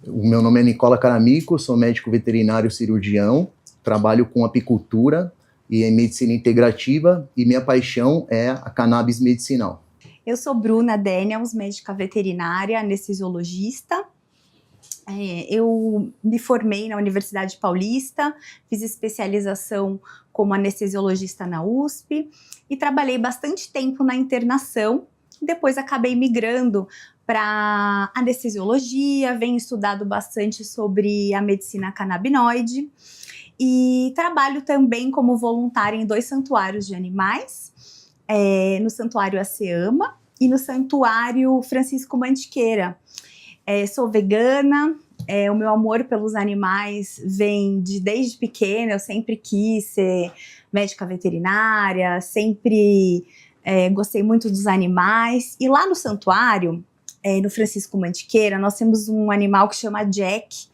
O meu nome é Nicola Caramico, sou médico veterinário cirurgião, trabalho com apicultura e em medicina integrativa e minha paixão é a cannabis medicinal. Eu sou Bruna Daniels, médica veterinária, anestesiologista. Eu me formei na Universidade Paulista, fiz especialização como anestesiologista na USP e trabalhei bastante tempo na internação. Depois acabei migrando para anestesiologia, venho estudado bastante sobre a medicina canabinoide e trabalho também como voluntária em 2 santuários de animais, no Santuário Aceama e no Santuário Francisco Mantiqueira. Sou vegana, o meu amor pelos animais vem desde pequena, eu sempre quis ser médica veterinária, sempre gostei muito dos animais. E lá no santuário, no Francisco Mantiqueira, nós temos um animal que chama Jack,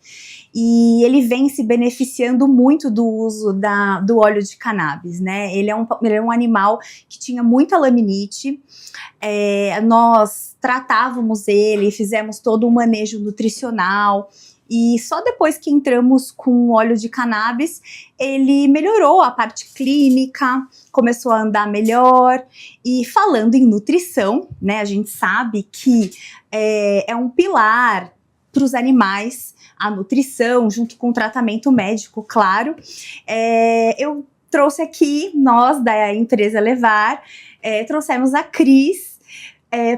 e ele vem se beneficiando muito do uso do óleo de cannabis, né? Ele é um animal que tinha muita laminite, nós tratávamos ele, fizemos todo um manejo nutricional, e só depois que entramos com o óleo de cannabis, ele melhorou a parte clínica, começou a andar melhor. E falando em nutrição, né, a gente sabe que é um pilar para os animais, a nutrição, junto com o tratamento médico, claro. Eu trouxe aqui, nós da empresa Levar, trouxemos a Cris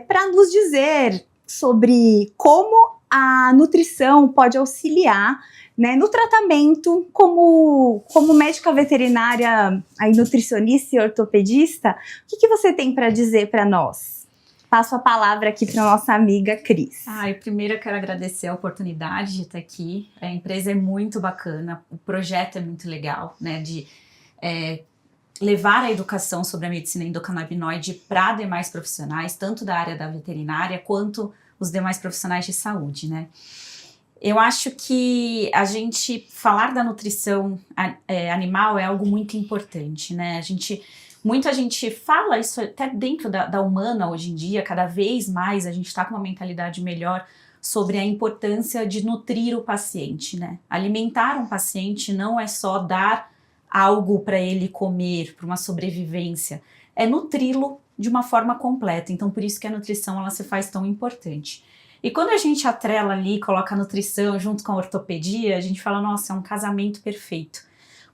para nos dizer sobre como a nutrição pode auxiliar, né, no tratamento. Como médica veterinária, aí, nutricionista e ortopedista, o que você tem para dizer para nós? Passo a palavra aqui para nossa amiga Cris. Primeiro eu quero agradecer a oportunidade de estar aqui. A empresa é muito bacana, o projeto é muito legal, né, de levar a educação sobre a medicina endocannabinoide para demais profissionais, tanto da área da veterinária quanto os demais profissionais de saúde, né? Eu acho que a gente falar da nutrição animal é algo muito importante, né? Muita gente fala isso até dentro da humana hoje em dia, cada vez mais a gente está com uma mentalidade melhor sobre a importância de nutrir o paciente, né? Alimentar um paciente não é só dar algo para ele comer, para uma sobrevivência, é nutri-lo de uma forma completa. Então, por isso que a nutrição ela se faz tão importante. E quando a gente atrela ali, coloca a nutrição junto com a ortopedia, a gente fala, nossa, é um casamento perfeito.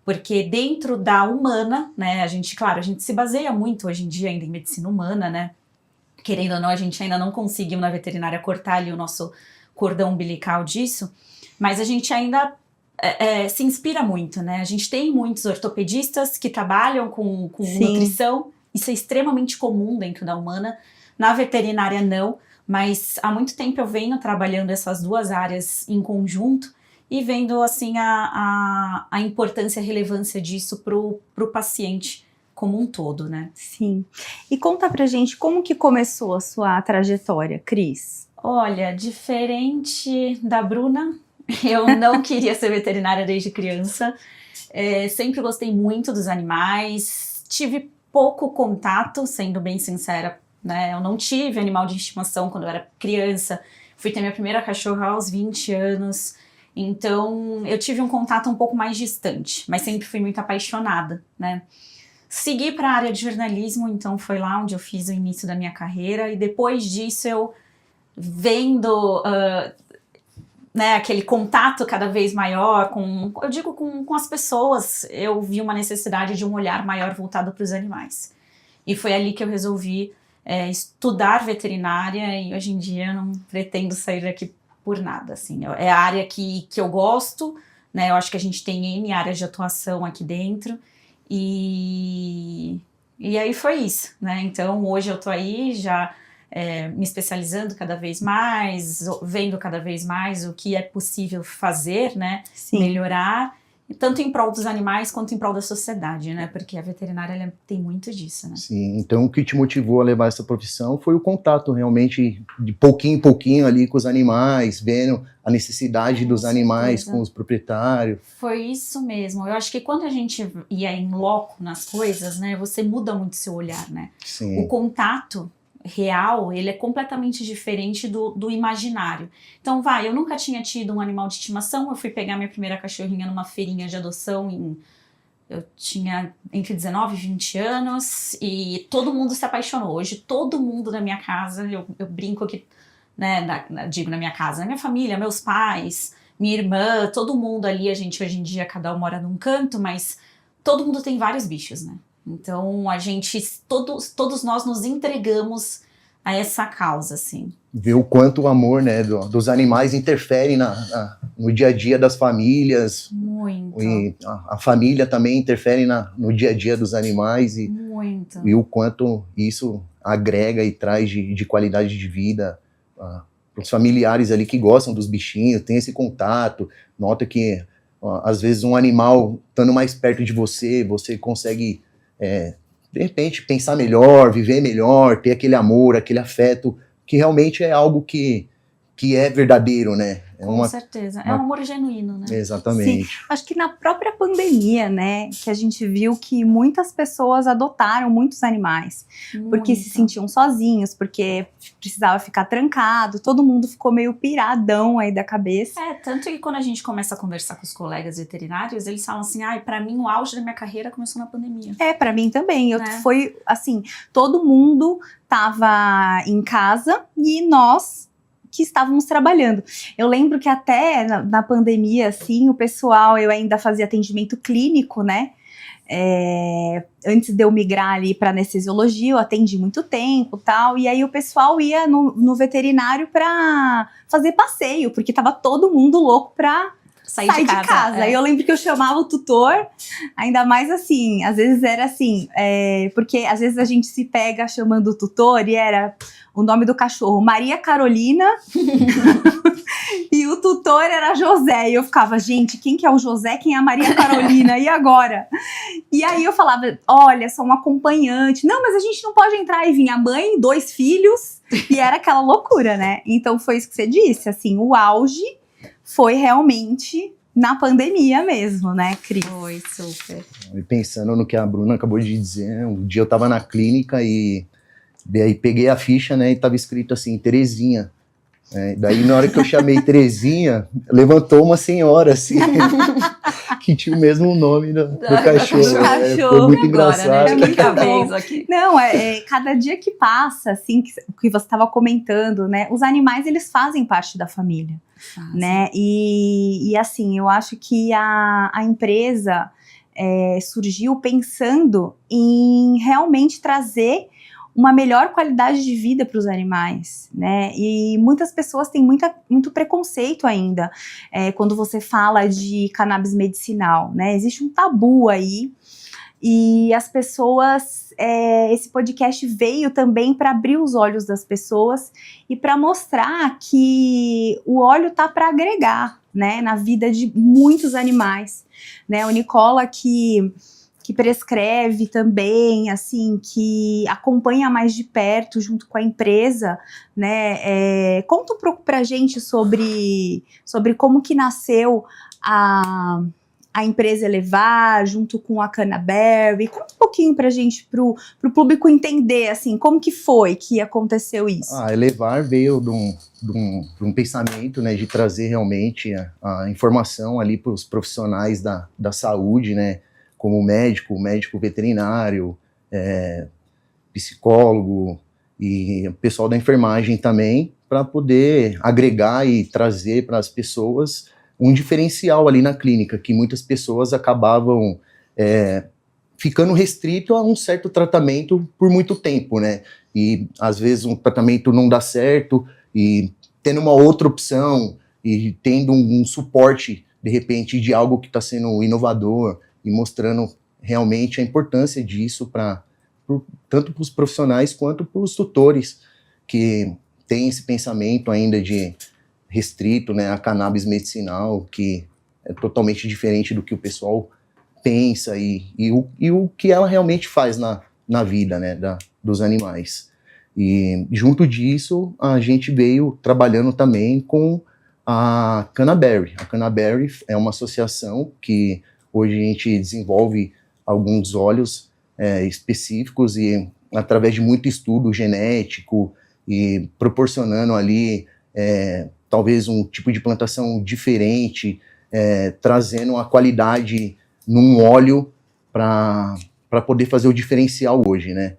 Porque dentro da humana, né, a gente se baseia muito hoje em dia ainda em medicina humana, né? Querendo ou não, a gente ainda não conseguiu na veterinária cortar ali o nosso cordão umbilical disso, mas a gente ainda se inspira muito, né? A gente tem muitos ortopedistas que trabalham com nutrição. Isso é extremamente comum dentro da humana, na veterinária não, mas há muito tempo eu venho trabalhando essas 2 áreas em conjunto e vendo assim a importância e a relevância disso pro paciente como um todo, né? Sim. E conta pra gente como que começou a sua trajetória, Cris? Olha, diferente da Bruna, eu não queria ser veterinária desde criança, sempre gostei muito dos animais, tive pouco contato, sendo bem sincera, né? Eu não tive animal de estimação quando eu era criança, fui ter minha primeira cachorra aos 20 anos, então eu tive um contato um pouco mais distante, mas sempre fui muito apaixonada, né? Segui para a área de jornalismo, então foi lá onde eu fiz o início da minha carreira, e depois disso eu vendo né, aquele contato cada vez maior com as pessoas, eu vi uma necessidade de um olhar maior voltado para os animais. E foi ali que eu resolvi estudar veterinária, e hoje em dia eu não pretendo sair daqui por nada, assim. É a área que eu gosto, né, eu acho que a gente tem N áreas de atuação aqui dentro, e aí foi isso, né, então hoje eu tô aí já me especializando cada vez mais, vendo cada vez mais o que é possível fazer, né, melhorar, tanto em prol dos animais quanto em prol da sociedade, né, porque a veterinária ela tem muito disso, né. Sim, então o que te motivou a levar essa profissão foi o contato realmente de pouquinho em pouquinho ali com os animais, vendo a necessidade dos animais com os proprietários. Foi isso mesmo, eu acho que quando a gente ia em loco nas coisas, né, você muda muito seu olhar, né. Sim. O contato real, ele é completamente diferente do imaginário. Então, eu nunca tinha tido um animal de estimação, eu fui pegar minha primeira cachorrinha numa feirinha de adoção eu tinha entre 19 e 20 anos e todo mundo se apaixonou. Hoje, todo mundo da minha casa, eu brinco aqui, né, digo na minha casa, na minha família, meus pais, minha irmã, todo mundo ali, a gente hoje em dia, cada um mora num canto, mas todo mundo tem vários bichos, né? Então, a gente, todos nós nos entregamos a essa causa, assim. Ver o quanto o amor, né, dos animais interfere no dia a dia das famílias. Muito. E a família também interfere no dia a dia dos animais. Muito. E o quanto isso agrega e traz de qualidade de vida para os familiares ali que gostam dos bichinhos, tem esse contato, nota que às vezes um animal estando mais perto de você consegue, de repente, pensar melhor, viver melhor, ter aquele amor, aquele afeto, que realmente é algo que é verdadeiro, né? Com certeza, é um amor genuíno, né? Exatamente. Sim. Acho que na própria pandemia, né, que a gente viu que muitas pessoas adotaram muitos animais, porque se sentiam sozinhos, porque precisava ficar trancado, todo mundo ficou meio piradão aí da cabeça. Tanto que quando a gente começa a conversar com os colegas veterinários, eles falam assim, pra mim o auge da minha carreira começou na pandemia. Pra mim também, foi assim, todo mundo tava em casa e nós que estávamos trabalhando. Eu lembro que até na pandemia, assim, o pessoal, eu ainda fazia atendimento clínico, né? Antes de eu migrar ali para anestesiologia, eu atendi muito tempo e tal, e aí o pessoal ia no veterinário para fazer passeio, porque tava todo mundo louco para sair de casa. E eu lembro que eu chamava o tutor, ainda mais assim, às vezes era assim, porque às vezes a gente se pega chamando o tutor e era o nome do cachorro, Maria Carolina, e o tutor era José, e eu ficava, gente, quem que é o José, quem é a Maria Carolina, e agora? E aí eu falava, olha, sou um acompanhante, não, mas a gente não pode entrar, e vinha a mãe, 2 filhos, e era aquela loucura, né? Então foi isso que você disse, assim, o auge foi realmente na pandemia mesmo, né, Cris? Foi, super. E pensando no que a Bruna acabou de dizer, um dia eu tava na clínica e daí peguei a ficha, né, e tava escrito assim, Terezinha. Daí na hora que eu chamei Terezinha, levantou uma senhora, assim, que tinha o mesmo nome do cachorro. Foi muito engraçado. Né? Muito aqui. Não, cada dia que passa, assim, que você estava comentando, né, os animais, eles fazem parte da família, né, e assim, eu acho que a empresa surgiu pensando em realmente trazer uma melhor qualidade de vida para os animais, né? E muitas pessoas têm muito preconceito ainda quando você fala de cannabis medicinal, né? Existe um tabu aí e as pessoas, esse podcast veio também para abrir os olhos das pessoas e para mostrar que o óleo tá para agregar, né? Na vida de muitos animais, né? O Nicola que prescreve também, assim, que acompanha mais de perto junto com a empresa, né? Conta um pouco pra gente sobre como que nasceu a empresa Elevar, junto com a Canaberry. Conta um pouquinho pra gente, pro público entender, assim, como que foi que aconteceu isso. A Elevar veio de um pensamento, né, de trazer realmente a informação ali para os profissionais da saúde, né, como médico veterinário, psicólogo e pessoal da enfermagem também, para poder agregar e trazer para as pessoas um diferencial ali na clínica, que muitas pessoas acabavam ficando restrito a um certo tratamento por muito tempo, né? E às vezes um tratamento não dá certo, e tendo uma outra opção, e tendo um suporte, de repente, de algo que está sendo inovador, e mostrando realmente a importância disso tanto para os profissionais quanto para os tutores que têm esse pensamento ainda de restrito, né, a cannabis medicinal, que é totalmente diferente do que o pessoal pensa e o que ela realmente faz na vida, né, dos animais. E junto disso, a gente veio trabalhando também com a Canaberry. A Canaberry é uma associação que hoje a gente desenvolve alguns óleos específicos e através de muito estudo genético e proporcionando ali talvez um tipo de plantação diferente, trazendo a qualidade num óleo para poder fazer o diferencial hoje, né?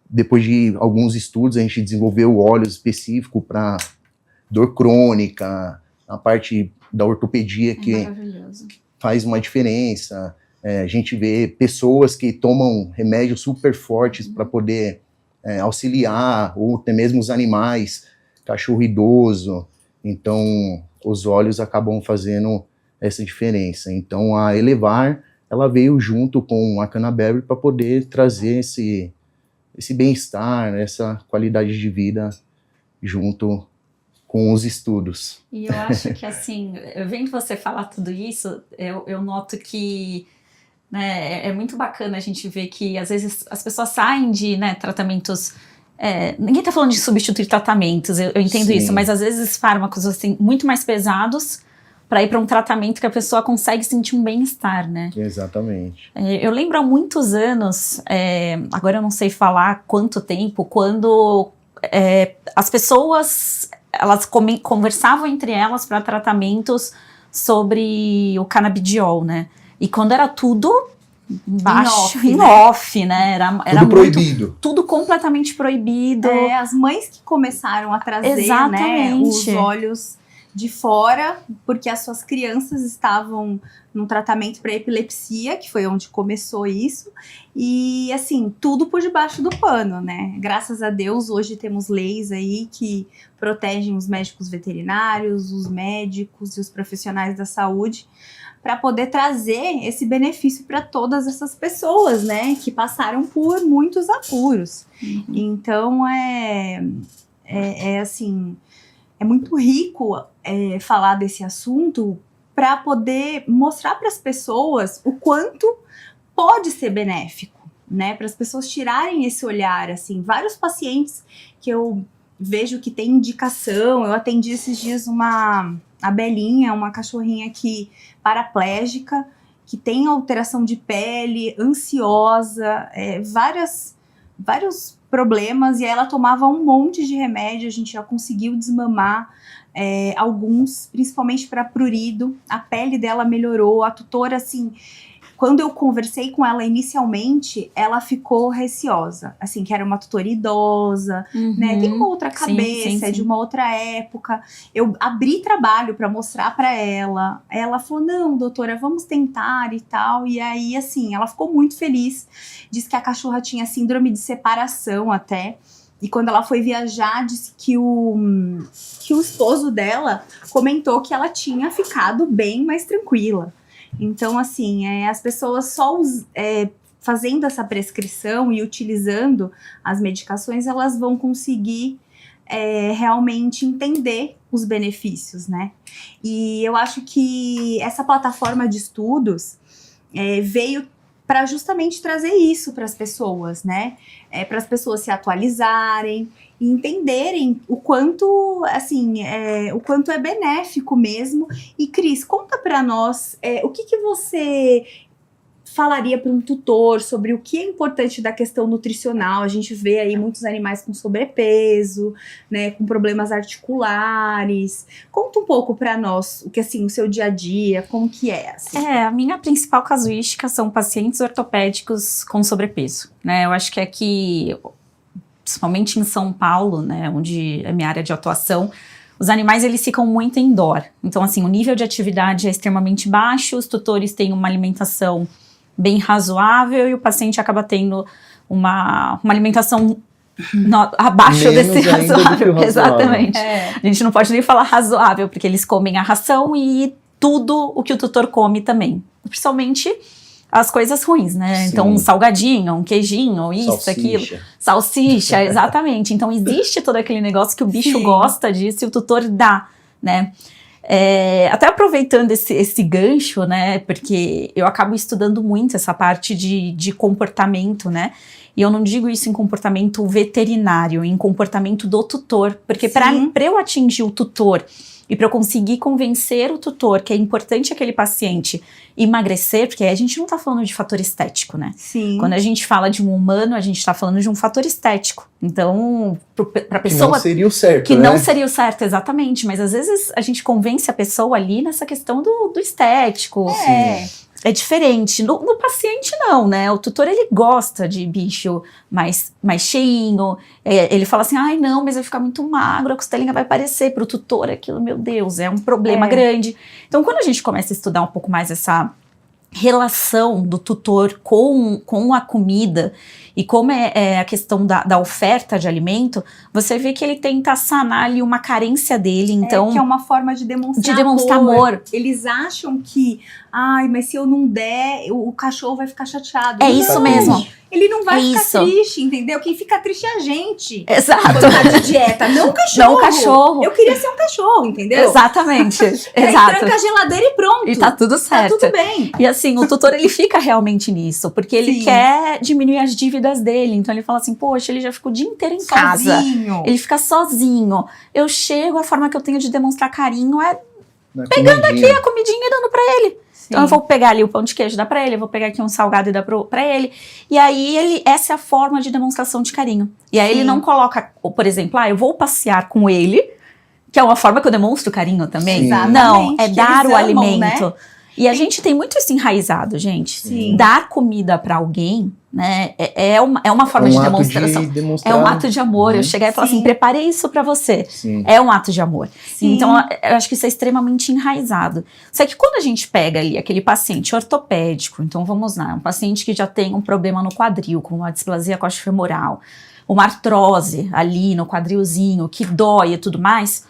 Depois de alguns estudos, a gente desenvolveu óleos específicos para dor crônica, a parte da ortopedia que faz uma diferença. A gente vê pessoas que tomam remédios super fortes para poder auxiliar, ou até mesmo os animais, cachorro idoso. Então, os óleos acabam fazendo essa diferença. Então, a Elevar, ela veio junto com a Canaberry para poder trazer esse bem-estar, essa qualidade de vida junto com os estudos. E eu acho que, assim, vendo você falar tudo isso, eu noto que, né, é muito bacana a gente ver que, às vezes, as pessoas saem de, né, tratamentos... ninguém tá falando de substituir tratamentos, eu entendo isso, mas às vezes fármacos, assim, muito mais pesados para ir para um tratamento que a pessoa consegue sentir um bem-estar, né? Exatamente. Eu lembro há muitos anos, agora eu não sei falar quanto tempo, quando as pessoas, elas conversavam entre elas para tratamentos sobre o canabidiol, né? E quando era tudo baixo, em off, né? Era tudo muito proibido. Tudo completamente proibido. As mães que começaram a trazer, né, os óleos de fora, porque as suas crianças estavam num tratamento para epilepsia, que foi onde começou isso, e assim, tudo por debaixo do pano, né? Graças a Deus, hoje temos leis aí que protegem os médicos veterinários, os médicos e os profissionais da saúde, para poder trazer esse benefício para todas essas pessoas, né, que passaram por muitos apuros. Então, assim, é muito rico falar desse assunto para poder mostrar para as pessoas o quanto pode ser benéfico, né, para as pessoas tirarem esse olhar, assim, vários pacientes que eu vejo que tem indicação, eu atendi esses dias a Belinha, uma cachorrinha que paraplégica, que tem alteração de pele, ansiosa, vários problemas, e aí ela tomava um monte de remédio, a gente já conseguiu desmamar alguns, principalmente para prurido, a pele dela melhorou, a tutora, assim, quando eu conversei com ela inicialmente, ela ficou receosa, assim, que era uma tutora idosa, né, tem uma outra cabeça, sim. De uma outra época. Eu abri trabalho para mostrar para ela, ela falou, não, doutora, vamos tentar e tal, e aí, assim, ela ficou muito feliz, disse que a cachorra tinha síndrome de separação até, e quando ela foi viajar, disse que o esposo dela comentou que ela tinha ficado bem mais tranquila. Então, assim, as pessoas só fazendo essa prescrição e utilizando as medicações, elas vão conseguir realmente entender os benefícios, né? E eu acho que essa plataforma de estudos veio para justamente trazer isso para as pessoas, né? Para as pessoas se atualizarem e entenderem o quanto, assim, o quanto é benéfico mesmo. E Cris, conta para nós o que você falaria para um tutor sobre o que é importante da questão nutricional. A gente vê aí muitos animais com sobrepeso, né, com problemas articulares. Conta um pouco para nós o que, assim, o seu dia a dia, como que é, assim. A minha principal casuística são pacientes ortopédicos com sobrepeso, né? Eu acho que aqui, principalmente em São Paulo, né, onde é minha área de atuação, os animais, eles ficam muito indoor. Então, assim, o nível de atividade é extremamente baixo, os tutores têm uma alimentação bem razoável e o paciente acaba tendo uma alimentação abaixo desse razoável. Exatamente. A gente não pode nem falar razoável, porque eles comem a ração e tudo o que o tutor come também. Principalmente as coisas ruins, né? Sim. Então, um salgadinho, um queijinho, isso, salsicha. Aquilo. Salsicha, exatamente. Então, existe todo aquele negócio que o bicho gosta disso e o tutor dá, né? Até aproveitando esse gancho, né, porque eu acabo estudando muito essa parte de comportamento, né, E eu não digo isso em comportamento veterinário, em comportamento do tutor, porque para eu atingir o tutor e para eu conseguir convencer o tutor que é importante aquele paciente emagrecer, porque aí a gente não tá falando de fator estético, né? Sim. Quando a gente fala de um humano, a gente tá falando de um fator estético. Então, pra pessoa... Que não seria o certo, que né? não seria o certo, exatamente. Mas às vezes a gente convence a pessoa ali nessa questão do estético. É diferente. No paciente, não, né? O tutor, ele gosta de bicho mais cheinho. Ele fala assim, ai, não, mas vai ficar muito magro, a costelinha vai aparecer. Pro tutor, aquilo, meu Deus, é um problema grande. Então, quando a gente começa a estudar um pouco mais essa relação do tutor com a comida e como é a questão da oferta de alimento, você vê que ele tenta sanar ali uma carência dele, então... que é uma forma de demonstrar amor. Eles acham que, ai, mas se eu não der, o cachorro vai ficar chateado. É isso mesmo. Ele não vai ficar triste, entendeu? Quem fica triste é a gente. Exato. Quando tá de dieta, não o cachorro. Não o cachorro. Eu queria ser um cachorro, entendeu? Exatamente. Exato. Tranca a geladeira e pronto. E tá tudo certo. Tá tudo bem. E assim, o tutor, ele fica realmente nisso, porque ele quer diminuir as dívidas dele. Então ele fala assim, poxa, ele já ficou o dia inteiro em casa. Ele fica sozinho. Eu chego, a forma que eu tenho de demonstrar carinho é pegando aqui a comidinha e dando pra ele. Então eu vou pegar ali o pão de queijo, dar pra ele, eu vou pegar aqui um salgado e dar pra ele. E aí essa é a forma de demonstração de carinho. E aí ele não coloca, por exemplo, eu vou passear com ele, que é uma forma que eu demonstro carinho também. Não, é dar o alimento. Né? E a gente tem muito isso enraizado, gente. Sim. Dar comida pra alguém, né, é uma forma de demonstração. É um ato de amor. Eu chegar e falar assim, preparei isso pra você. É um ato de amor. Então, eu acho que isso é extremamente enraizado. Só que quando a gente pega ali aquele paciente ortopédico, então vamos lá, um paciente que já tem um problema no quadril, como uma displasia coxofemoral, uma artrose ali no quadrilzinho, que dói e tudo mais,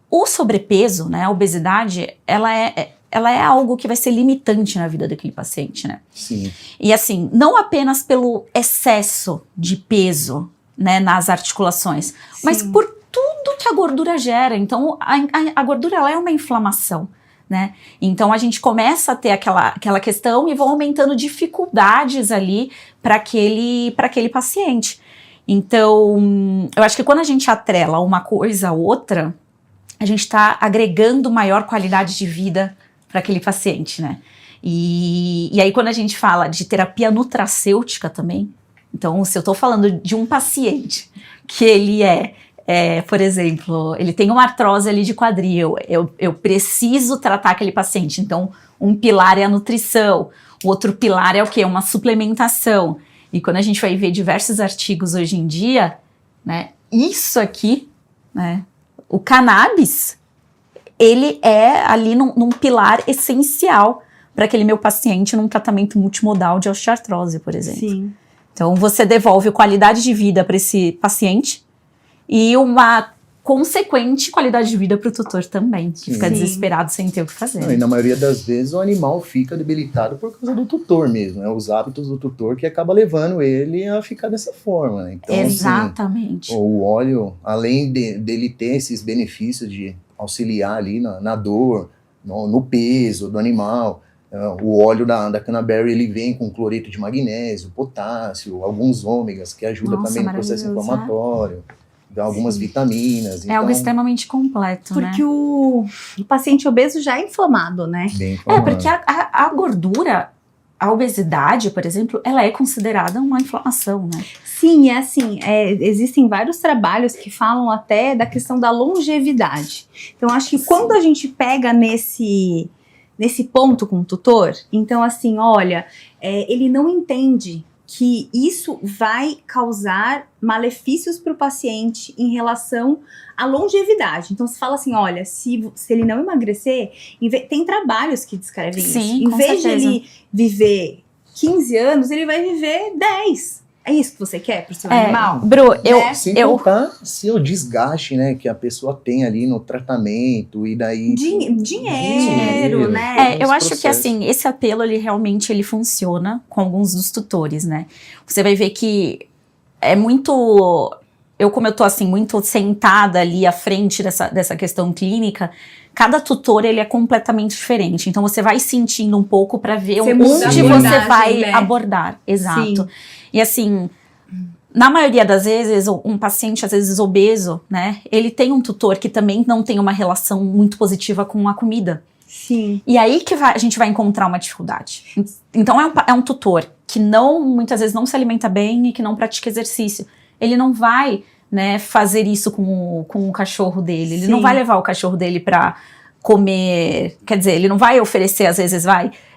o sobrepeso, né, a obesidade, ela é algo que vai ser limitante na vida daquele paciente, né? Sim. E assim, não apenas pelo excesso de peso, né, nas articulações, mas por tudo que a gordura gera. Então, a gordura, ela é uma inflamação, né? Então, a gente começa a ter aquela questão e vão aumentando dificuldades ali para aquele paciente. Então, eu acho que quando a gente atrela uma coisa a outra, a gente está agregando maior qualidade de vida para aquele paciente, né? E aí quando a gente fala de terapia nutracêutica também, então se eu tô falando de um paciente que ele por exemplo, ele tem uma artrose ali de quadril, eu preciso tratar aquele paciente, então um pilar é a nutrição, o outro pilar é o quê? Uma suplementação. E quando a gente vai ver diversos artigos hoje em dia, né, isso aqui, né, o cannabis, ele é ali num pilar essencial para aquele meu paciente num tratamento multimodal de osteoartrose, por exemplo. Sim. Então, você devolve qualidade de vida para esse paciente e uma consequente qualidade de vida para o tutor também, que fica desesperado sem ter o que fazer. Não, e na maioria das vezes o animal fica debilitado por causa do tutor mesmo, né? Os hábitos do tutor que acaba levando ele a ficar dessa forma, né? Então, exatamente. Assim, o óleo, além dele ter esses benefícios de auxiliar ali na dor, no peso do animal, o óleo da canaberry, ele vem com cloreto de magnésio, potássio, alguns ômegas que ajudam também no processo inflamatório. Algumas vitaminas. É algo extremamente completo, porque né? o paciente obeso já é inflamado, né? Bem inflamado. Porque a gordura, a obesidade, por exemplo, ela é considerada uma inflamação, né? Sim, é assim, existem vários trabalhos que falam até da questão da longevidade. Então, acho que quando a gente pega nesse ponto com o tutor, então assim, olha, ele não entende que isso vai causar malefícios para o paciente em relação à longevidade. Então, se fala assim, olha, se ele não emagrecer, tem trabalhos que descrevem isso. Em vez de ele viver 15 anos, ele vai viver 10. É isso que você quer para o seu animal? Bru, Sem contar o desgaste, né, que a pessoa tem ali no tratamento e daí... Dinheiro, né? Eu acho que assim, esse apelo, ele realmente funciona com alguns dos tutores, né? Você vai ver que é muito... como eu tô assim, muito sentada ali à frente dessa questão clínica, cada tutor, ele é completamente diferente. Então, você vai sentindo um pouco para ver onde você vai abordar. Exato. Sim. E assim, na maioria das vezes, um paciente, às vezes, obeso, né? Ele tem um tutor que também não tem uma relação muito positiva com a comida. Sim. E aí que a gente vai encontrar uma dificuldade. Então, é um tutor que muitas vezes não se alimenta bem e que não pratica exercício. Ele não vai, né, fazer isso com o cachorro dele. Ele não vai levar o cachorro dele para comer, quer dizer, ele não vai oferecer, às vezes,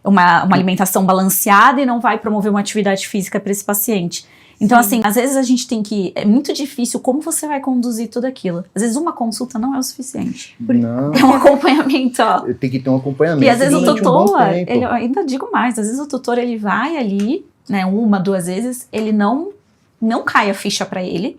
uma alimentação balanceada e não vai promover uma atividade física para esse paciente. Então, assim, às vezes a gente tem que... É muito difícil como você vai conduzir tudo aquilo. Às vezes uma consulta não é o suficiente. Não. É um acompanhamento, ó. Tem que ter um acompanhamento. E às vezes o tutor, eu ainda digo mais, às vezes o tutor, ele vai ali, né, 1, 2 vezes, ele não cai a ficha pra ele,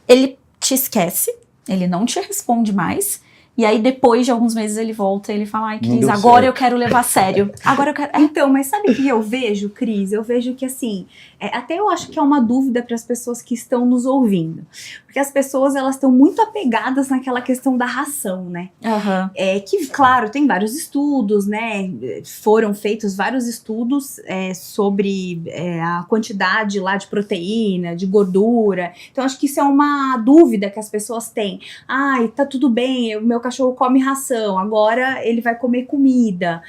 ele te esquece, ele não te responde mais, e aí depois de alguns meses ele volta e ele fala, ai, Cris, agora eu quero levar a sério. Agora eu quero... Então, mas sabe o que eu vejo, Cris? Eu vejo que, assim, até eu acho que é uma dúvida para as pessoas que estão nos ouvindo. Porque as pessoas, elas estão muito apegadas naquela questão da ração, né? Uhum. Que, claro, tem vários estudos, né? Foram feitos vários estudos sobre a quantidade lá de proteína, de gordura. Então, acho que isso é uma dúvida que as pessoas têm. Ai, tá tudo bem, o meu cachorro come ração, agora ele vai comer comida.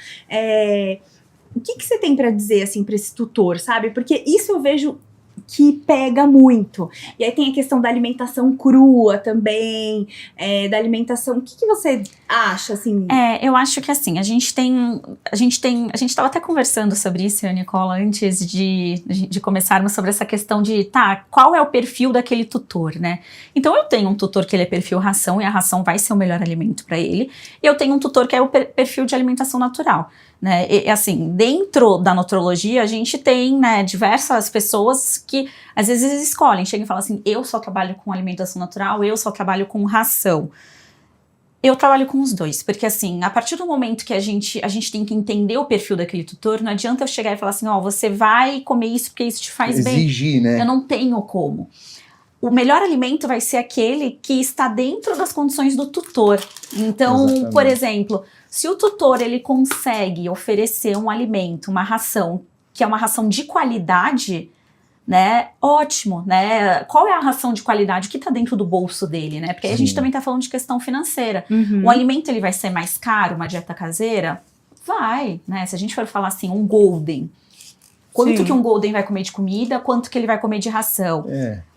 O que você tem para dizer, assim, para esse tutor, sabe? Porque isso eu vejo que pega muito. E aí tem a questão da alimentação crua também, da alimentação... O que você acha, assim? Eu acho que, assim, a gente estava até conversando sobre isso, eu e a Nicola, antes de começarmos sobre essa questão de, qual é o perfil daquele tutor, né? Então, eu tenho um tutor que ele é perfil ração, e a ração vai ser o melhor alimento para ele. E eu tenho um tutor que é o perfil de alimentação natural, né? E, assim, dentro da nutrologia, a gente tem, né, diversas pessoas que, às vezes, escolhem, chegam e falam assim, eu só trabalho com alimentação natural, eu só trabalho com ração. Eu trabalho com os dois, porque assim, a partir do momento que a gente tem que entender o perfil daquele tutor, não adianta eu chegar e falar assim, você vai comer isso porque isso te faz bem. Exigir, né? Eu não tenho como. O melhor alimento vai ser aquele que está dentro das condições do tutor. Então, exatamente. Por exemplo, se o tutor ele consegue oferecer um alimento, uma ração, que é uma ração de qualidade, né, ótimo, né, qual é a ração de qualidade, o que tá dentro do bolso dele, né, porque aí a gente também tá falando de questão financeira. O alimento, ele vai ser mais caro, uma dieta caseira? Vai, né, se a gente for falar assim, um golden, quanto que um golden vai comer de comida, quanto que ele vai comer de ração?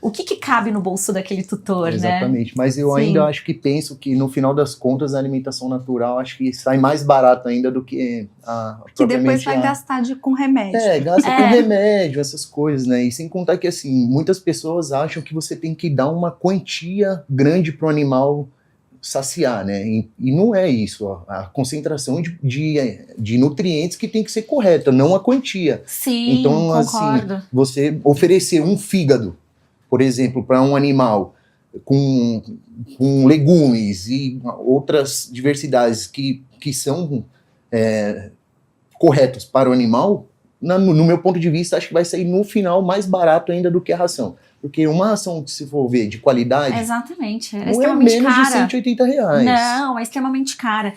O que cabe no bolso daquele tutor, exatamente, né? Mas eu ainda acho que penso que no final das contas a alimentação natural acho que sai mais barato ainda do que que depois vai gastar com remédio. Gasta com remédio, essas coisas, né? E sem contar que assim, muitas pessoas acham que você tem que dar uma quantia grande pro animal saciar, né? E não é isso, a concentração de nutrientes que tem que ser correta, não a quantia. Sim, então, concordo. Assim, você oferecer um fígado, por exemplo, para um animal com legumes e outras diversidades que são corretos para o animal, no meu ponto de vista, acho que vai sair no final mais barato ainda do que a ração. Porque uma ração, se for ver, de qualidade... Exatamente. Não é menos de R$180. Não, é extremamente cara.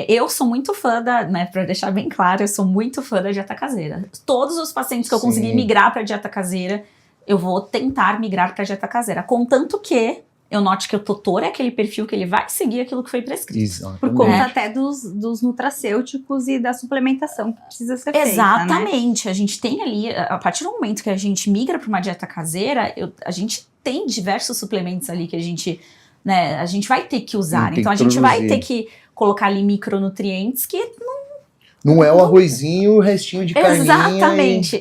Eu sou muito fã né, pra deixar bem claro, eu sou muito fã da dieta caseira. Todos os pacientes que eu consegui migrar pra dieta caseira, eu vou tentar migrar pra dieta caseira. Contanto que eu note que o tutor é aquele perfil que ele vai seguir aquilo que foi prescrito. Exatamente. Por conta até dos nutracêuticos e da suplementação que precisa ser feita, exatamente, né? A gente tem ali, a partir do momento que a gente migra para uma dieta caseira, a gente tem diversos suplementos ali que a gente vai ter que usar. Então a gente vai ter que colocar ali micronutrientes que não é o arrozinho, o restinho de carninha.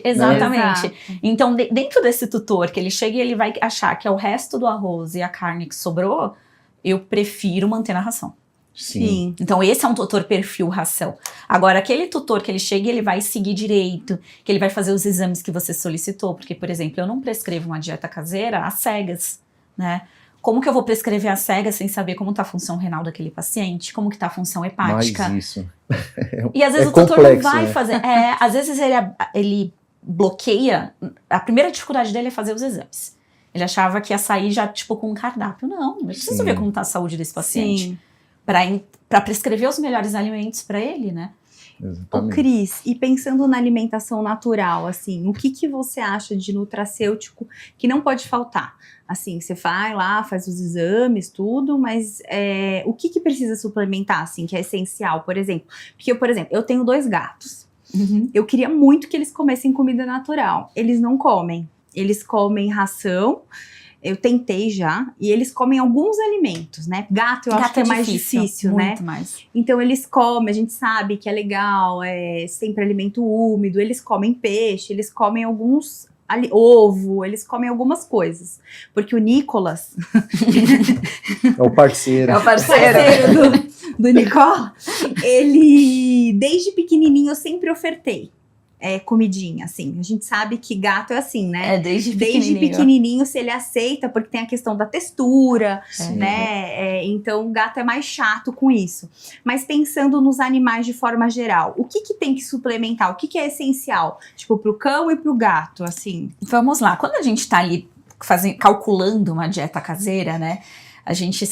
Exatamente. Né? Então, dentro desse tutor, que ele chega e ele vai achar que é o resto do arroz e a carne que sobrou, eu prefiro manter na ração. Sim. Então, esse é um tutor perfil ração. Agora, aquele tutor que ele chega e ele vai seguir direito, que ele vai fazer os exames que você solicitou, porque, por exemplo, eu não prescrevo uma dieta caseira às cegas, né? Como que eu vou prescrever a cega sem saber como está a função renal daquele paciente? Como que está a função hepática? Mas isso. E às vezes o tutor não vai fazer. Às vezes ele bloqueia. A primeira dificuldade dele é fazer os exames. Ele achava que ia sair já tipo com um cardápio. Não, eu preciso ver como está a saúde desse paciente. Para prescrever os melhores alimentos para ele, né? Ô, Exatamente. Cris, e pensando na alimentação natural, assim, o que você acha de nutracêutico que não pode faltar? Assim, você vai lá, faz os exames, tudo, mas o que precisa suplementar, assim, que é essencial, por exemplo? Porque, por exemplo, eu tenho 2 gatos. Eu queria muito que eles comessem comida natural. Eles não comem. Eles comem ração. Eu tentei já. E eles comem alguns alimentos, né? Gato eu acho que é mais difícil, né? Muito mais. Então eles comem, a gente sabe que é legal, é sempre alimento úmido. Eles comem peixe, eles comem alguns... ovo, eles comem algumas coisas. Porque o Nicolas... É o parceiro. É o parceiro. do Nicola, ele, desde pequenininho, eu sempre ofertei comidinha, assim. A gente sabe que gato é assim, né? Desde Desde pequenininho, se ele aceita, porque tem a questão da textura, Sim. né? Então, o gato é mais chato com isso. Mas pensando nos animais de forma geral, o que tem que suplementar? O que é essencial? Tipo, pro cão e pro gato, assim. Vamos lá, quando a gente tá ali calculando uma dieta caseira, né? A gente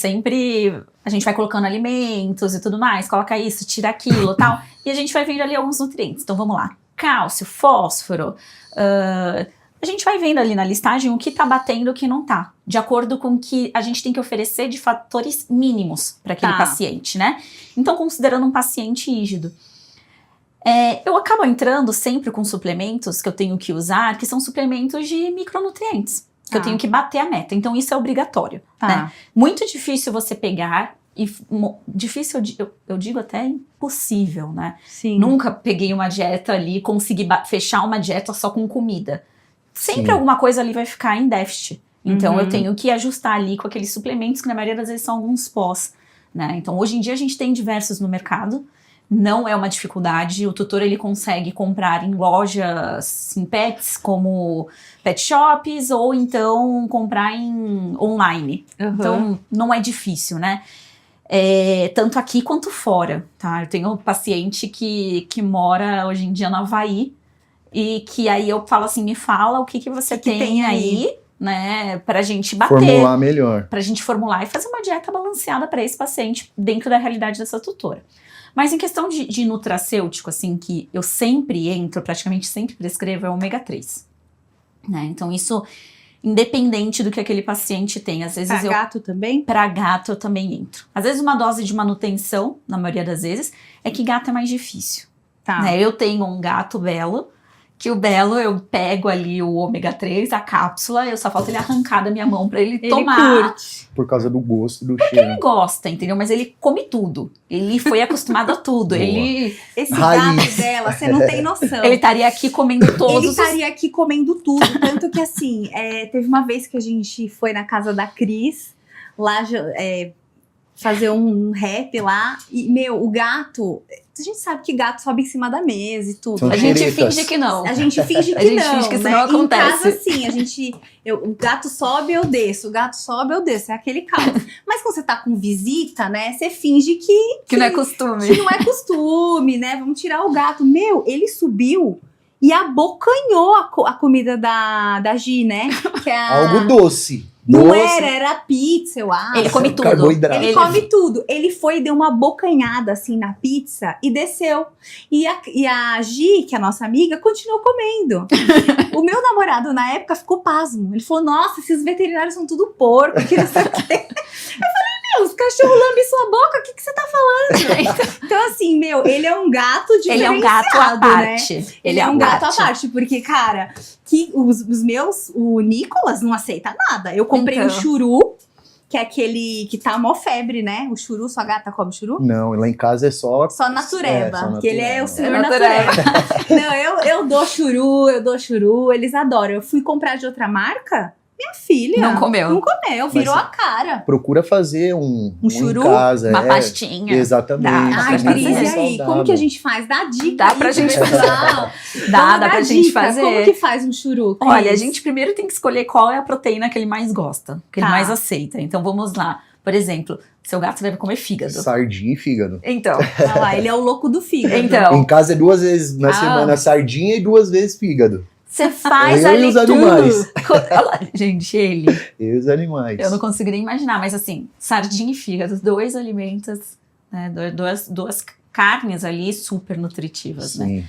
vai colocando alimentos e tudo mais, coloca isso, tira aquilo, tal, e a gente vai vendo ali alguns nutrientes. Então vamos lá, cálcio, fósforo, a gente vai vendo ali na listagem o que tá batendo e o que não tá, de acordo com o que a gente tem que oferecer de fatores mínimos para aquele paciente, né? Então, considerando um paciente rígido. Eu acabo entrando sempre com suplementos que eu tenho que usar, que são suplementos de micronutrientes. Que eu tenho que bater a meta. Então, isso é obrigatório. Né? Muito difícil você pegar, e difícil, eu digo até impossível, né? Sim. Nunca peguei uma dieta ali e consegui fechar uma dieta só com comida. Sempre Sim. alguma coisa ali vai ficar em déficit. Então, eu tenho que ajustar ali com aqueles suplementos, que na maioria das vezes são alguns pós. Né? Então, hoje em dia, a gente tem diversos no mercado. Não é uma dificuldade, o tutor ele consegue comprar em lojas, em pets, como pet shops, ou então comprar online. Então, não é difícil, né? Tanto aqui quanto fora, tá? Eu tenho um paciente que mora hoje em dia no Havaí, e que aí eu falo assim, me fala o que você tem aí, né, pra gente bater. Formular melhor. Pra gente formular e fazer uma dieta balanceada para esse paciente, dentro da realidade dessa tutora. Mas em questão de nutracêutico, assim, que eu sempre entro, praticamente sempre prescrevo, é ômega 3. Né? Então, isso, independente do que aquele paciente tem. Às vezes gato também? Pra gato eu também entro. Às vezes uma dose de manutenção, na maioria das vezes, é que gato é mais difícil. Né? Eu tenho um gato belo, que o belo eu pego ali o ômega 3, a cápsula, eu só falta ele arrancar da minha mão pra ele tomar. Curte. Por causa do gosto, do Porque cheiro. ele gosta, entendeu? Mas ele come tudo. Ele foi acostumado a tudo. Esse Raiz. gato dela, você não tem noção. Ele estaria aqui comendo todos Ele estaria aqui comendo tudo. Tanto que, assim, teve uma vez que a gente foi na casa da Cris, lá fazer um rap lá. E, o gato... A gente sabe que gato sobe em cima da mesa e tudo. São A gente xeretas. finge que não. A gente finge que A gente não, finge que isso né? não acontece. Em casa, assim, o gato sobe, eu desço. O gato sobe, eu desço. É aquele caos. Mas quando você tá com visita, né? Você finge que não é costume. Que não é costume, né? Vamos tirar o gato. Ele subiu e abocanhou a comida da Gi, né? Que é Algo doce. Não Doce. era pizza, eu acho. Ele come tudo. Carboidrato. Ele come tudo. Ele foi e deu uma bocanhada assim na pizza e desceu. E a Gi, que é a nossa amiga, continuou comendo. O meu namorado, na época, ficou pasmo. Ele falou, nossa, esses veterinários são tudo porco, que não sei o quê. Eu falei, os cachorros lambem sua boca, o que você tá falando? Então, assim, ele é um gato diferenciado, Ele é um gato à parte. Né? Ele é um gato à parte, porque, cara, que o Nicolas não aceita nada. Eu comprei um churu, que é aquele que tá mó febre, né? O churu, sua gata come churu? Não, lá em casa é só... Só natureba, que ele é o senhor natureba. Não, eu dou churu, eles adoram. Eu fui comprar de outra marca, minha filha... Não comeu, virou a cara. Procura fazer um churu? em casa. Uma pastinha. Exatamente. Ai, pra Cris, fazer. e aí? Como que a gente faz? Dá dica. Dá aí pra pro gente pessoal. Dá pra gente dica. fazer. Como que faz um churu, Cris? Olha, a gente primeiro tem que escolher qual é a proteína que ele mais gosta, que ele mais aceita. Então, vamos lá. Por exemplo, seu gato deve comer fígado. Sardinha e fígado. Então. Olha lá, ele é o louco do fígado. Então. Em casa é 2 vezes na semana sardinha e 2 vezes fígado. Você faz Eu ali e os tudo. animais. Olha lá, gente, E os animais. eu não consigo nem imaginar, mas assim, sardinha e fígado, 2 alimentos, né, duas carnes ali super nutritivas, né? Sim.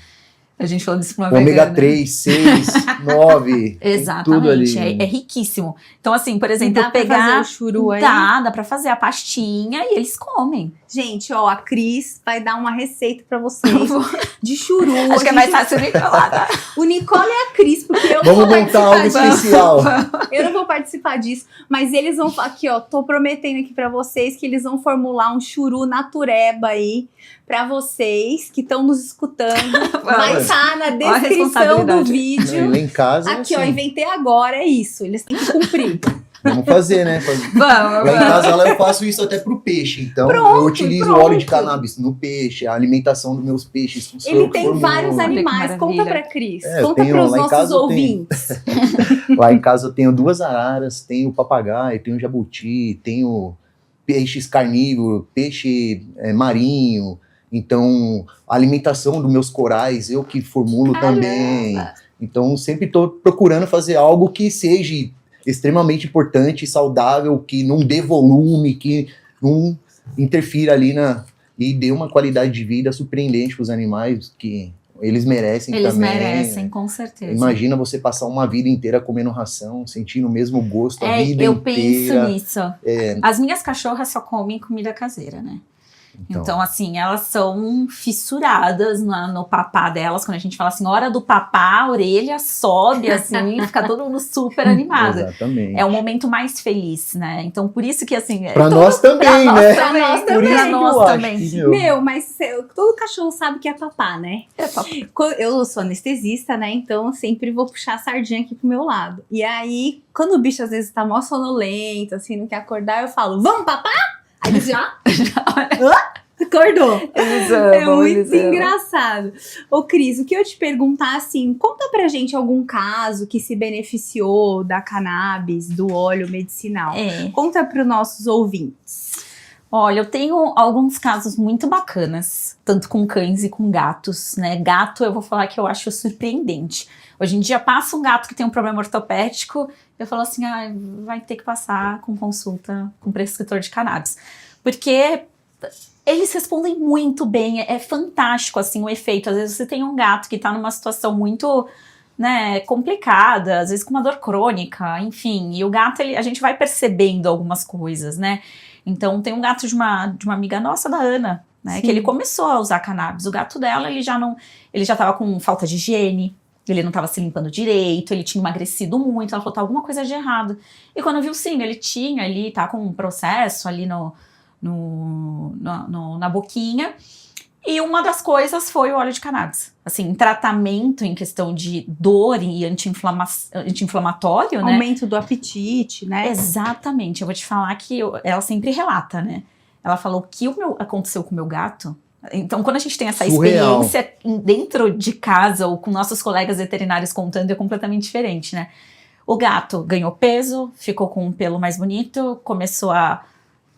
A gente falando isso pra uma Ômega vegana. 3, 6, 9. Exatamente, Tudo ali. é riquíssimo. Então, assim, por exemplo, dá pra pegar. fazer o churu aí? Dá pra fazer a pastinha e eles comem. Gente, ó, a Cris vai dar uma receita pra vocês de churu. Acho que é mais fácil nem falar, tá? O Nicole e a Cris, porque eu Vamos não vou montar algo participar disso. especial. Eu não vou participar disso, mas eles vão, aqui ó, tô prometendo aqui pra vocês que eles vão formular um churu natureba aí pra vocês que estão nos escutando. Vai estar na descrição do responsabilidade. vídeo. Lá em casa, Aqui ó, assim, inventei agora, é isso, eles têm que cumprir. vamos fazer, né? Lá em casa eu faço isso até pro peixe. Então eu utilizo óleo de cannabis no peixe, a alimentação dos meus peixes. Com Ele soro, tem hormônio. vários Olha que animais, conta maravilha. pra Cris, É, eu conta tenho- pros lá em nossos casa eu tenho. ouvintes. Lá em casa eu tenho 2 araras, tenho papagaio, tenho jabuti, tenho peixes carnívoros, peixe marinho. Então, a alimentação dos meus corais, eu que formulo também. Então, sempre estou procurando fazer algo que seja extremamente importante, saudável, que não dê volume, que não interfira ali e dê uma qualidade de vida surpreendente para os animais, que eles merecem Eles também. merecem, com certeza. Imagina você passar uma vida inteira comendo ração, sentindo o mesmo gosto a vida eu inteira. penso nisso. As minhas cachorras só comem comida caseira, né? Então, assim, elas são fissuradas no papá delas. Quando a gente fala assim, hora do papá, a orelha sobe, assim, fica todo mundo super animado. Exatamente. É o momento mais feliz, né? Então, por isso que, assim... Pra nós também, né? Pra nós Por também. isso Pra que nós eu acho também. que, Meu, mas todo cachorro sabe que é papá, né? É papá. Eu sou anestesista, né? Então eu sempre vou puxar a sardinha aqui pro meu lado. E aí, quando o bicho às vezes tá mó sonolento, assim, não quer acordar, eu falo, vamos papá? Aí eles já... Acordou. Eles É amam, muito eles amam. engraçado. Ô, Cris, o que eu ia te perguntar, assim, conta pra gente algum caso que se beneficiou da cannabis, do óleo medicinal. Conta pros nossos ouvintes. Olha, eu tenho alguns casos muito bacanas, tanto com cães e com gatos, né? Gato, eu vou falar que eu acho surpreendente. Hoje em dia, passa um gato que tem um problema ortopédico, eu falo assim, vai ter que passar com consulta com prescritor de cannabis. Porque eles respondem muito bem, é fantástico, assim, o efeito. Às vezes você tem um gato que tá numa situação muito, né, complicada, às vezes com uma dor crônica, enfim. E o gato, a gente vai percebendo algumas coisas, né? Então, tem um gato de uma amiga nossa, da Ana, né? Sim. Que ele começou a usar cannabis. O gato dela, ele já tava com falta de higiene, ele não tava se limpando direito, ele tinha emagrecido muito, ela falou, tá alguma coisa de errado. E quando viu, sim, ele tinha ali, tá com um processo ali na boquinha. E uma das coisas foi o óleo de cannabis. Assim, tratamento em questão de dor e anti-inflamatório, né? Aumento do apetite, né? Exatamente. Eu vou te falar que ela sempre relata, né? Ela falou que aconteceu com o meu gato. Então, quando a gente tem essa Surreal. experiência dentro de casa ou com nossos colegas veterinários contando, é completamente diferente, né? O gato ganhou peso, ficou com um pelo mais bonito, começou a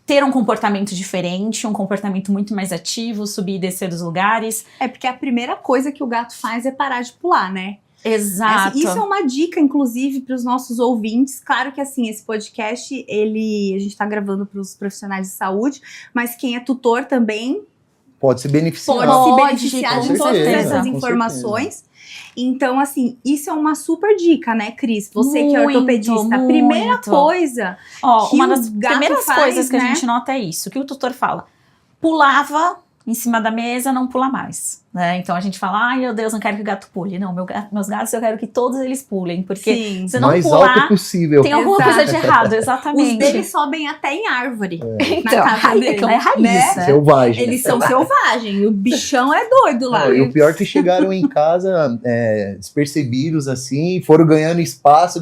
ter um comportamento diferente, um comportamento muito mais ativo, subir e descer dos lugares. É porque a primeira coisa que o gato faz é parar de pular, né? Exato. Isso é uma dica, inclusive, para os nossos ouvintes. Claro que, assim, esse podcast, a gente tá gravando para os profissionais de saúde, mas quem é tutor também Pode se beneficiar. pode se beneficiar com de todas certeza, essas com informações. Então, assim, isso é uma super dica, né, Cris? Você que é Muito, ortopedista, a primeira muito. coisa Ó, que uma o das gato primeiras faz, coisas que né? a gente nota é isso, que o tutor fala, pulava em cima da mesa, não pula mais, né? Então a gente fala, ai meu Deus, não quero que o gato pule. Não, meus gatos eu quero que todos eles pulem, porque Sim. se não mais pular, alto possível. tem alguma Exato. coisa de errado, Os exatamente. deles sobem até em árvore. Então, na casa dele, aquilo é raiz, né? né? Selvagem. Eles são selvagens. O bichão é doido lá. Não, e o pior é que chegaram em casa despercebidos assim, foram ganhando espaço,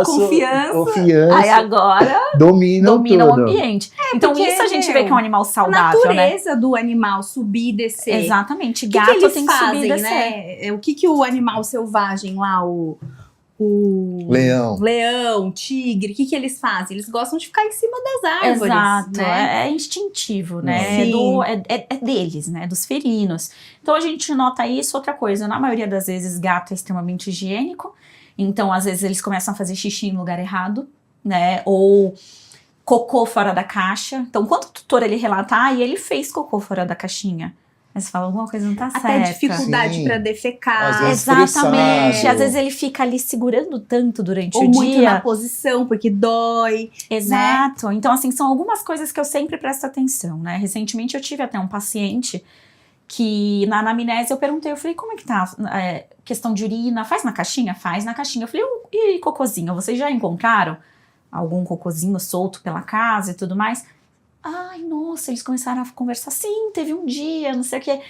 confiança, Aí agora dominam domina o tudo. ambiente. Então porque, isso a gente meu, vê que é um animal A saudável, né? natureza do animal subir e descer. Exatamente, O que gato eles tem que subir fazem, e descer. né? O que o animal selvagem lá, o leão, tigre, o que eles fazem? Eles gostam de ficar em cima das árvores. Exato, né? é instintivo, né? Sim. É deles, né? Dos felinos. Então a gente nota isso. Outra coisa, na maioria das vezes, gato é extremamente higiênico. Então, às vezes, eles começam a fazer xixi em lugar errado, né? Ou cocô fora da caixa. Então, quando o tutor ele relata, ele fez cocô fora da caixinha. Mas fala, alguma coisa não tá certa. Até dificuldade Sim. para Às defecar. vezes Exatamente. estressado. Às vezes ele fica ali segurando tanto durante Ou o muito dia. na posição, porque dói. Exato. Então, assim, são algumas coisas que eu sempre presto atenção, né? Recentemente eu tive até um paciente que na anamnese eu perguntei, eu falei, como é que tá questão de urina? Faz na caixinha? Faz na caixinha. Eu falei, e cocôzinho? Vocês já encontraram algum cocôzinho solto pela casa e tudo mais? Ai, nossa, eles começaram a conversar, sim, teve um dia, não sei o quê.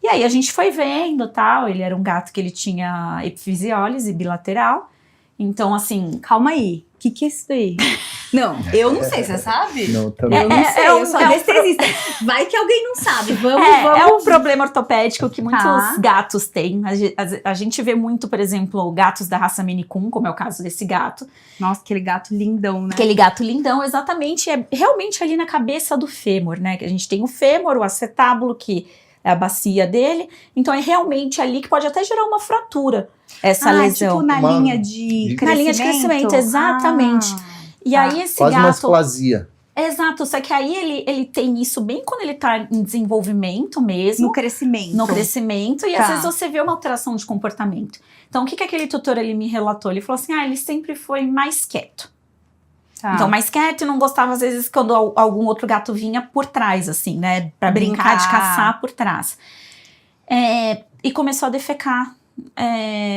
E aí a gente foi vendo, tal, ele era um gato que ele tinha epifisiólise bilateral, então assim... Calma aí, o que é isso daí? Não, eu não sei, você sabe? Não, também. Eu não sei, eu sou é um anestesista. Vai que alguém não sabe, vamos. É um problema ortopédico que muitos Tá. gatos têm. A gente vê muito, por exemplo, gatos da raça Maine Coon, como é o caso desse gato. Nossa, aquele gato lindão, né? Aquele gato lindão, exatamente, é realmente ali na cabeça do fêmur, né? Que a gente tem o fêmur, o acetábulo, que é a bacia dele. Então é realmente ali que pode até gerar uma fratura, essa lesão. Tipo na Uma- linha de crescimento. Na linha de crescimento, exatamente. E tá. aí esse Quase uma gato... displasia. Exato, só que aí ele tem isso bem quando ele tá em desenvolvimento mesmo. No crescimento. No crescimento, e Tá. às vezes você vê uma alteração de comportamento. Então, o que aquele tutor ele me relatou? Ele falou assim, ele sempre foi mais quieto. Tá. Então, mais quieto e não gostava, às vezes, quando algum outro gato vinha por trás, assim, né? Pra brincar de caçar por trás. E começou a defecar.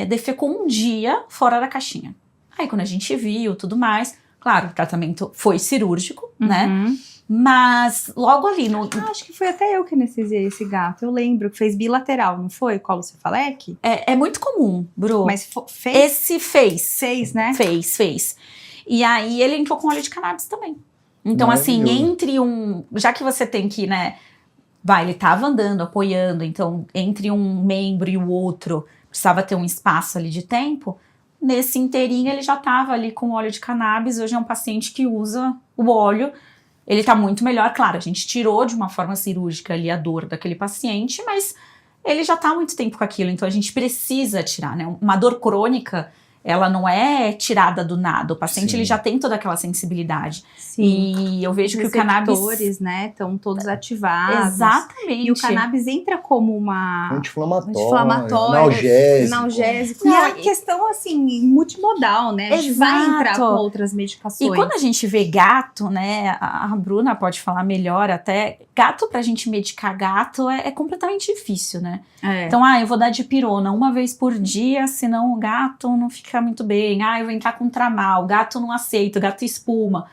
Defecou um dia fora da caixinha. Aí, quando a gente viu, tudo mais... Claro, o tratamento foi cirúrgico, né? Uhum. Mas logo ali no... Acho que foi até eu que anestesiei esse gato. Eu lembro que fez bilateral, não foi? Colo cefaleque? É muito comum, Bru. Mas fez? Esse fez. Fez, né? Fez. E aí ele entrou com óleo de cannabis também. Então, assim, Maravilhoso. entre já que você tem que, né? Ele tava andando, apoiando, então, entre um membro e o outro, precisava ter um espaço ali de tempo. Nesse inteirinho, ele já tava ali com óleo de cannabis. Hoje é um paciente que usa o óleo. Ele tá muito melhor. Claro, a gente tirou de uma forma cirúrgica ali a dor daquele paciente, mas ele já tá há muito tempo com aquilo, então a gente precisa tirar, né? Uma dor crônica, ela não é tirada do nada. O paciente, Sim. ele já tem toda aquela sensibilidade. Sim. E eu vejo Os que o cannabis... receptores, né, estão todos ativados. Exatamente. E o cannabis entra como uma... Anti-inflamatório, analgésico. Não, E é uma e- questão, assim, multimodal, né? A gente vai entrar Exato. com outras medicações. E quando a gente vê gato, né, a Bruna pode falar melhor até, gato pra gente medicar gato é completamente difícil, né? Então, eu vou dar dipirona uma vez por dia, senão o gato não fica muito bem. Eu vou entrar com tramal, o gato não aceita, o gato espuma.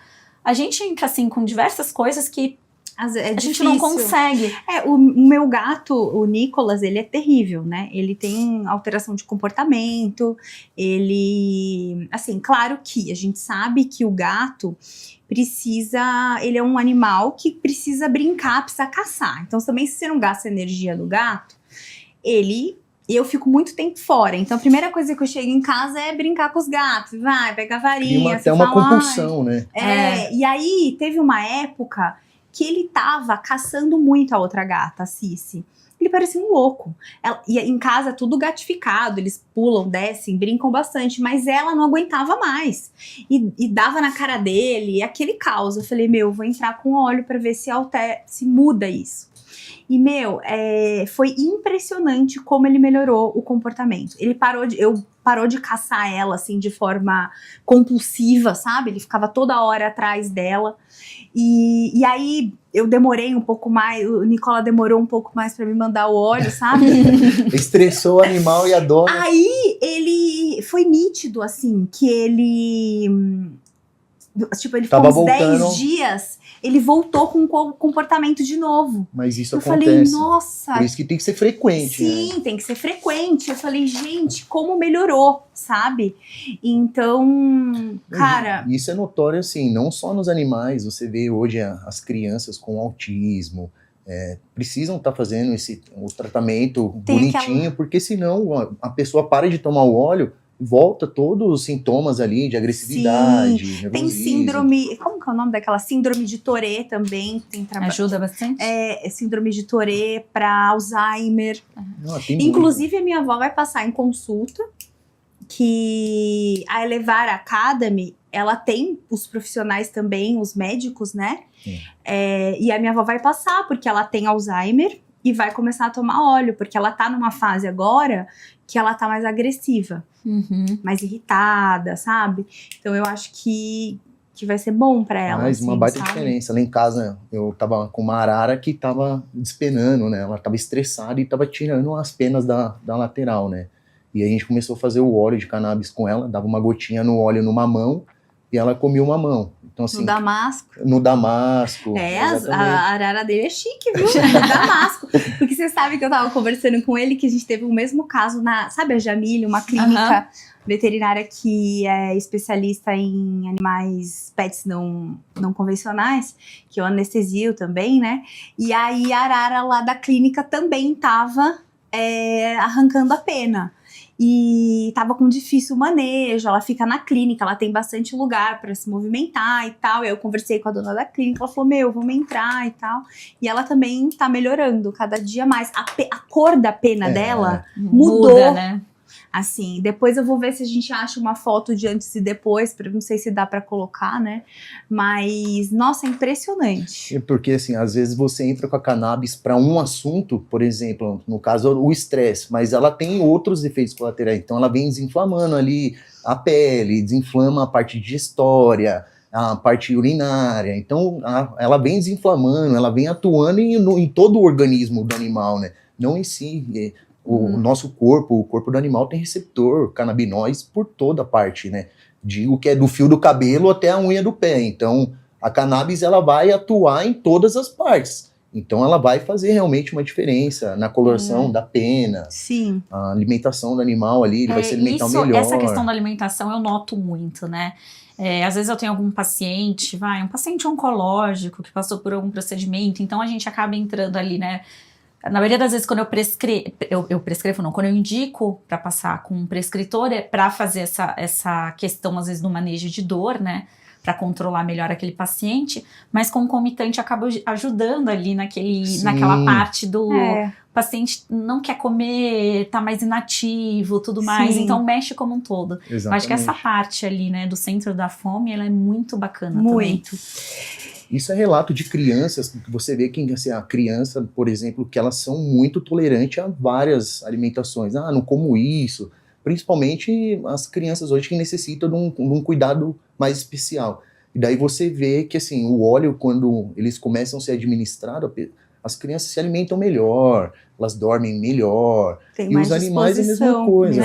A gente entra, assim, com diversas coisas que a gente não consegue. O meu gato, o Nicolas, ele é terrível, né? Ele tem alteração de comportamento, ele... Assim, claro que a gente sabe que o gato precisa... Ele é um animal que precisa brincar, precisa caçar. Então, também, se você não gasta a energia do gato, eu fico muito tempo fora. Então, a primeira coisa que eu chego em casa é brincar com os gatos. Vai, pega a varinha. Até uma compulsão, né? E aí, teve uma época que ele tava caçando muito a outra gata, a Cici. Ele parecia um louco. E em casa, tudo gatificado. Eles pulam, descem, brincam bastante. Mas ela não aguentava mais. E dava na cara dele. E aquele caos. Eu falei, vou entrar com óleo pra ver se muda isso. E, foi impressionante como ele melhorou o comportamento. Ele parou de caçar ela, assim, de forma compulsiva, sabe? Ele ficava toda hora atrás dela. E aí, eu demorei um pouco mais, o Nicola demorou um pouco mais pra me mandar o óleo, sabe? Estressou o animal e a dor. Aí, ele foi nítido, assim, que ele... Tipo, ele ficou Tava uns voltando. 10 dias, ele voltou com o comportamento de novo. Mas isso Eu acontece. falei, nossa... Por isso que tem que ser frequente, né? Sim, tem que ser frequente. Eu falei, gente, como melhorou, sabe? Então, cara... Isso é notório, assim, não só nos animais. Você vê hoje as crianças com autismo, precisam estar fazendo o tratamento Tem bonitinho, porque senão a pessoa para de tomar o óleo, volta todos os sintomas ali de agressividade, Tem nervosismo. síndrome... Como que é o nome daquela? Síndrome de Tourette também. Tem Ajuda bastante? síndrome de Tourette para Alzheimer. Tem Inclusive, a minha avó vai passar em consulta que a Elevar Academy, ela tem os profissionais também, os médicos, né? E a minha avó vai passar porque ela tem Alzheimer e vai começar a tomar óleo, porque ela tá numa fase agora que ela tá mais agressiva, mais irritada, sabe? Então eu acho que vai ser bom pra ela, Mas assim, uma baita sabe? diferença. Lá em casa, eu tava com uma arara que tava despenando, né? Ela tava estressada e tava tirando as penas da lateral, né? E aí a gente começou a fazer o óleo de cannabis com ela, dava uma gotinha no óleo numa mão e ela comia uma mão. Então, assim, No Damasco. no Damasco. É, exatamente. a arara dele é chique, viu? No Damasco. Porque você sabe que eu tava conversando com ele que a gente teve o mesmo caso sabe a Jamile, uma clínica veterinária que é especialista em animais pets não convencionais, que eu anestesio também, né? E aí a arara lá da clínica também tava arrancando a pena. E tava com difícil manejo, ela fica na clínica, ela tem bastante lugar para se movimentar e tal. Eu conversei com a dona da clínica, ela falou, vamos entrar e tal. E ela também tá melhorando cada dia mais. A cor da pena dela mudou. Muda, né? Assim, depois eu vou ver se a gente acha uma foto de antes e depois, não sei se dá pra colocar, né? Mas, nossa, é impressionante. Porque, assim, às vezes você entra com a cannabis para um assunto, por exemplo, no caso, o estresse, mas ela tem outros efeitos colaterais. Então, ela vem desinflamando ali a pele, desinflama a parte digestória, a parte urinária. Então, ela vem desinflamando, ela vem atuando em todo o organismo do animal, né? Não em si. O nosso corpo, o corpo do animal tem receptor canabinóis por toda parte, né? Digo que é do fio do cabelo até a unha do pé. Então, a cannabis ela vai atuar em todas as partes. Então, ela vai fazer realmente uma diferença na coloração da pena. Sim. A alimentação do animal ali, ele vai se alimentar melhor. Essa questão da alimentação eu noto muito, né? Às vezes eu tenho algum paciente, um paciente oncológico que passou por algum procedimento, então a gente acaba entrando ali, né? Na maioria das vezes, quando eu prescrevo, não, quando eu indico para passar com um prescritor, é para fazer essa questão, às vezes, do manejo de dor, né? Para controlar melhor aquele paciente, mas concomitante acaba ajudando ali naquela parte do paciente não quer comer, tá mais inativo, tudo mais, então mexe como um todo. Exatamente. Eu acho que essa parte ali, né, do centro da fome, ela é muito bacana muito. também. Isso é relato de crianças, que você vê que assim, a criança, por exemplo, que elas são muito tolerantes a várias alimentações. Não como isso. Principalmente as crianças hoje que necessitam de um cuidado mais especial. E daí você vê que assim, o óleo, quando eles começam a ser administrados, as crianças se alimentam melhor, elas dormem melhor. Tem e mais os animais é a mesma coisa.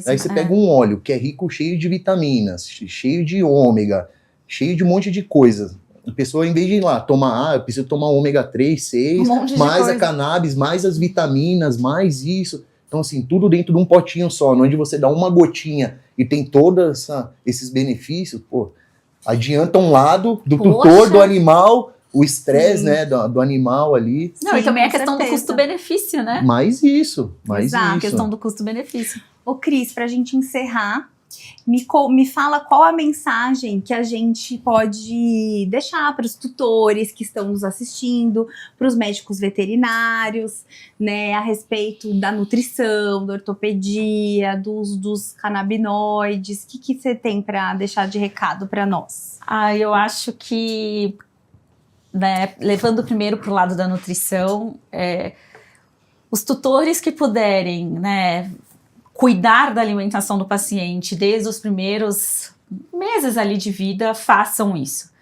Aí você pega um óleo que é rico, cheio de vitaminas, cheio de ômega, cheio de um monte de coisa. A pessoa, em vez de ir lá tomar, eu preciso tomar ômega 3, 6, mais a cannabis, mais as vitaminas, mais isso. Então, assim, tudo dentro de um potinho só, onde você dá uma gotinha e tem todos esses benefícios, adianta um lado do tutor do animal, o estresse, né, do animal ali. Não, e também a questão do custo-benefício, né? Mais isso. A questão do custo-benefício. Ô, Cris, pra gente encerrar, me fala qual a mensagem que a gente pode deixar para os tutores que estão nos assistindo, para os médicos veterinários, né, a respeito da nutrição, da ortopedia, dos canabinoides. O que você tem para deixar de recado para nós? Eu acho que, né, levando primeiro para o lado da nutrição, os tutores que puderem, né, cuidar da alimentação do paciente desde os primeiros meses ali de vida, façam isso.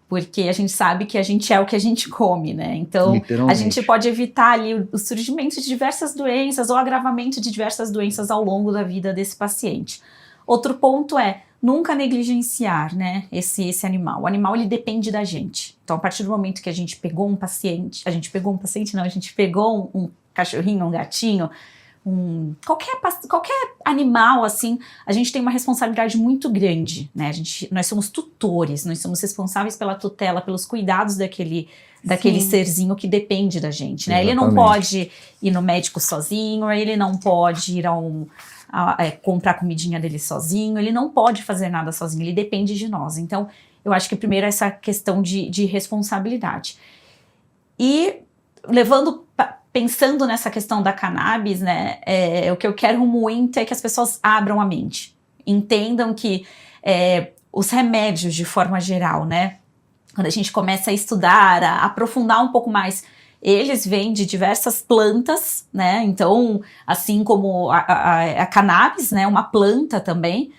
Porque a gente sabe que a gente é o que a gente come, né? Então, a gente pode evitar ali o surgimento de diversas doenças ou agravamento de diversas doenças ao longo da vida desse paciente. Outro ponto é nunca negligenciar, né, esse animal. O animal, ele depende da gente. Então, a partir do momento que a gente pegou um cachorrinho, um gatinho, qualquer animal, assim, a gente tem uma responsabilidade muito grande, né? Nós somos tutores, nós somos responsáveis pela tutela, pelos cuidados daquele serzinho que depende da gente, né? Exatamente. Ele não pode ir no médico sozinho, ele não pode ir comprar a comidinha dele sozinho, ele não pode fazer nada sozinho, ele depende de nós. Então, eu acho que primeiro essa questão de responsabilidade. E pensando nessa questão da cannabis, né, o que eu quero muito é que as pessoas abram a mente, entendam que os remédios de forma geral, né, quando a gente começa a estudar, a aprofundar um pouco mais, eles vêm de diversas plantas, né? Então, assim como a cannabis, né? Uma planta também.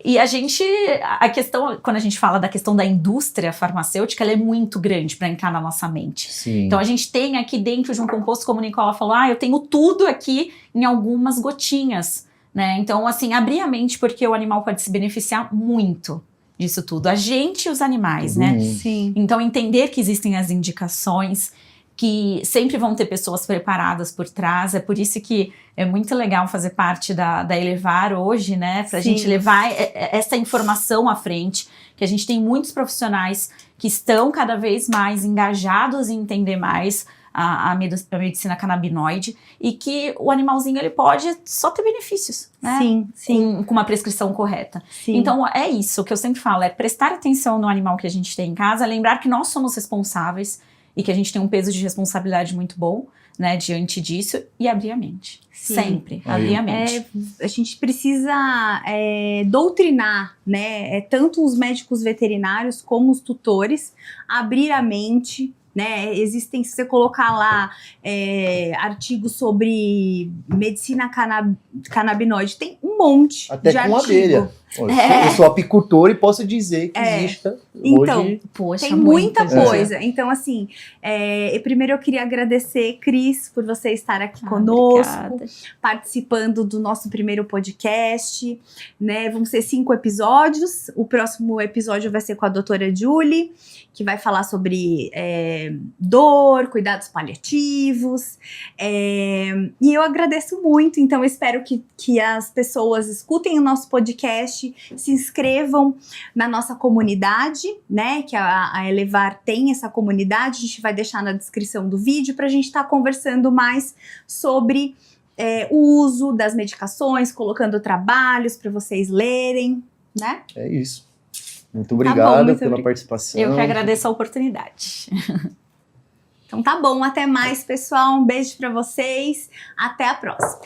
E a questão, quando a gente fala da questão da indústria farmacêutica, ela é muito grande para entrar na nossa mente. Sim. Então a gente tem aqui dentro de um composto, como o Nicola falou, eu tenho tudo aqui em algumas gotinhas, né? Então, assim, abrir a mente, porque o animal pode se beneficiar muito disso tudo. A gente e os animais, Todo né? mundo. Sim. Então, entender que existem as indicações, que sempre vão ter pessoas preparadas por trás. É por isso que é muito legal fazer parte da Elevar hoje, né? Pra Sim. gente levar essa informação à frente, que a gente tem muitos profissionais que estão cada vez mais engajados em entender mais a medicina canabinoide, e que o animalzinho ele pode só ter benefícios, né? Sim, sim. Com uma prescrição correta. Sim. Então é isso que eu sempre falo, é prestar atenção no animal que a gente tem em casa, lembrar que nós somos responsáveis e que a gente tem um peso de responsabilidade muito bom, né, diante disso, e abrir a mente. Sim. Sempre Aí. abrir a mente. A gente precisa doutrinar, né? Tanto os médicos veterinários como os tutores, abrir a mente, né? Existem, se você colocar lá artigos sobre medicina canabinoide, tem um monte Até de com artigo. abelha. Eu sou apicultor e posso dizer que existe Então, hoje. Poxa, tem muita gente. coisa. Então, assim, primeiro eu queria agradecer, Cris, por você estar aqui conosco, Obrigada. participando do nosso primeiro podcast, né? Vão ser 5 episódios. O próximo episódio vai ser com a doutora Julie, que vai falar sobre dor, cuidados paliativos. E eu agradeço muito. Então, eu espero que as pessoas escutem o nosso podcast, se inscrevam na nossa comunidade, né? Que a Elevar tem essa comunidade. A gente vai deixar na descrição do vídeo para a gente estar conversando mais sobre o uso das medicações, colocando trabalhos para vocês lerem, né? É isso. Muito obrigado muito pela obrigada. participação. Eu que agradeço a oportunidade. Então tá bom, até mais, pessoal. Um beijo para vocês. Até a próxima.